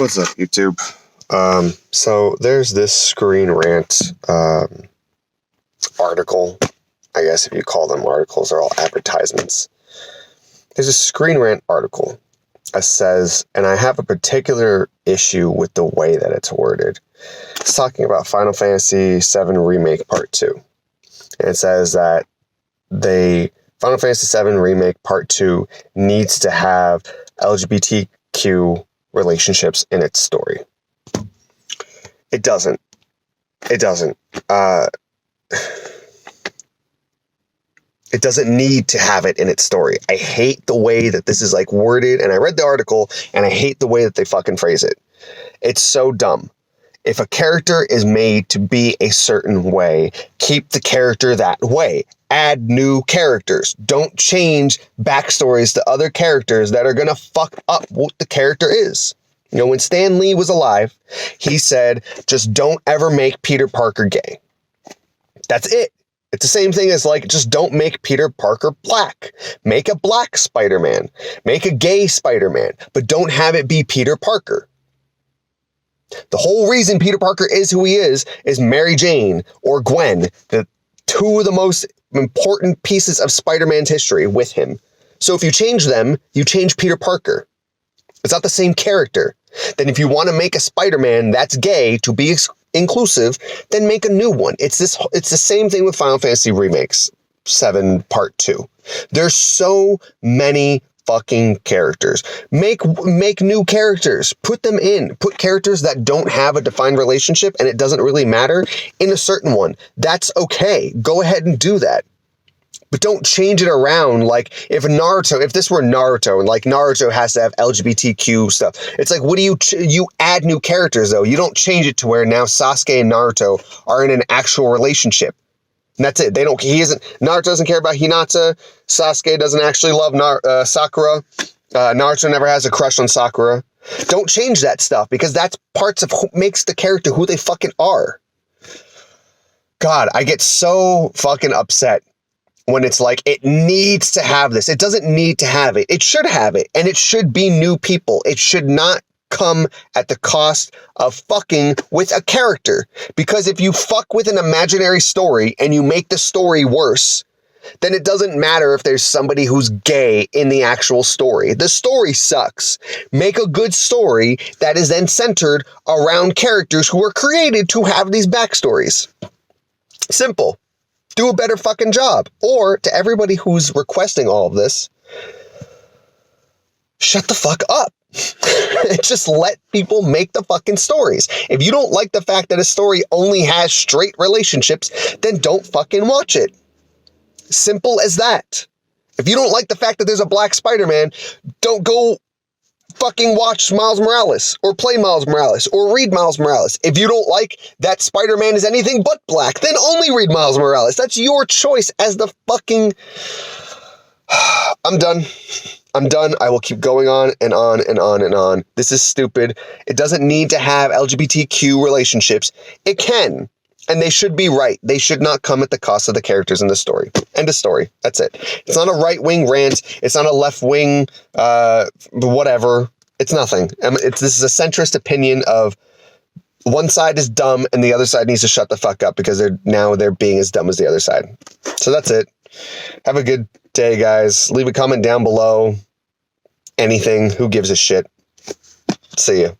What's up, YouTube? So there's this Screenrant article. I guess if you call them articles, they're all advertisements. There's a Screenrant article that says, and I have a particular issue with the way that it's worded. It's talking about Final Fantasy VII Remake Part 2. And it says that Final Fantasy VII Remake Part 2 needs to have LGBTQ relationships in its story. It doesn't. It doesn't need to have it in its story. I hate the way that this is like worded, and I read the article and I hate the way that they fucking phrase it. It's so dumb. If a character is made to be a certain way, keep the character that way. Add new characters. Don't change backstories to other characters that are gonna fuck up what the character is. You know, when Stan Lee was alive, he said, just don't ever make Peter Parker gay. That's it. It's the same thing as like, just don't make Peter Parker black. Make a black Spider-Man. Make a gay Spider-Man, but don't have it be Peter Parker. The whole reason Peter Parker is who he is Mary Jane or Gwen, the two of the most important pieces of Spider-Man's history with him. So if you change them, you change Peter Parker. It's not the same character. Then if you want to make a Spider-Man that's gay to be inclusive, then make a new one. It's the same thing with Final Fantasy Remakes 7 Part 2. There's so many fucking characters. Make new characters. Put them in. Put characters that don't have a defined relationship and it doesn't really matter in a certain one. That's okay. Go ahead and do that. But don't change it around like if this were Naruto and like Naruto has to have LGBTQ stuff. It's like, what do you add new characters though? You don't change it to where now Sasuke and Naruto are in an actual relationship. And that's it. Naruto doesn't care about Hinata. Sasuke doesn't actually love Sakura. Naruto never has a crush on Sakura. Don't change that stuff because that's parts of what makes the character who they fucking are. God, I get so fucking upset when it's like, it needs to have this. It doesn't need to have it. It should have it. And it should be new people. It should not come at the cost of fucking with a character. Because if you fuck with an imaginary story and you make the story worse, then it doesn't matter if there's somebody who's gay in the actual story. The story sucks. Make a good story that is then centered around characters who were created to have these backstories. Simple. Do a better fucking job. Or to everybody who's requesting all of this, shut the fuck up. Just let people make the fucking stories. If you don't like the fact that a story only has straight relationships, then don't fucking watch it. Simple as that. If you don't like the fact that there's a black Spider-Man, don't go fucking watch Miles Morales or play Miles Morales or read Miles Morales. If you don't like that Spider-Man is anything but black, then only read Miles Morales. That's your choice as the fucking... I'm done. I will keep going on and on and on and on. This is stupid. It doesn't need to have LGBTQ relationships. It can. And they should be right. They should not come at the cost of the characters in the story. End of story. That's it. It's not a right-wing rant. It's not a left-wing whatever. It's nothing. This is a centrist opinion of one side is dumb and the other side needs to shut the fuck up because they're being as dumb as the other side. So that's it. Have a good day, guys. Leave a comment down below. Anything. Who gives a shit? See ya.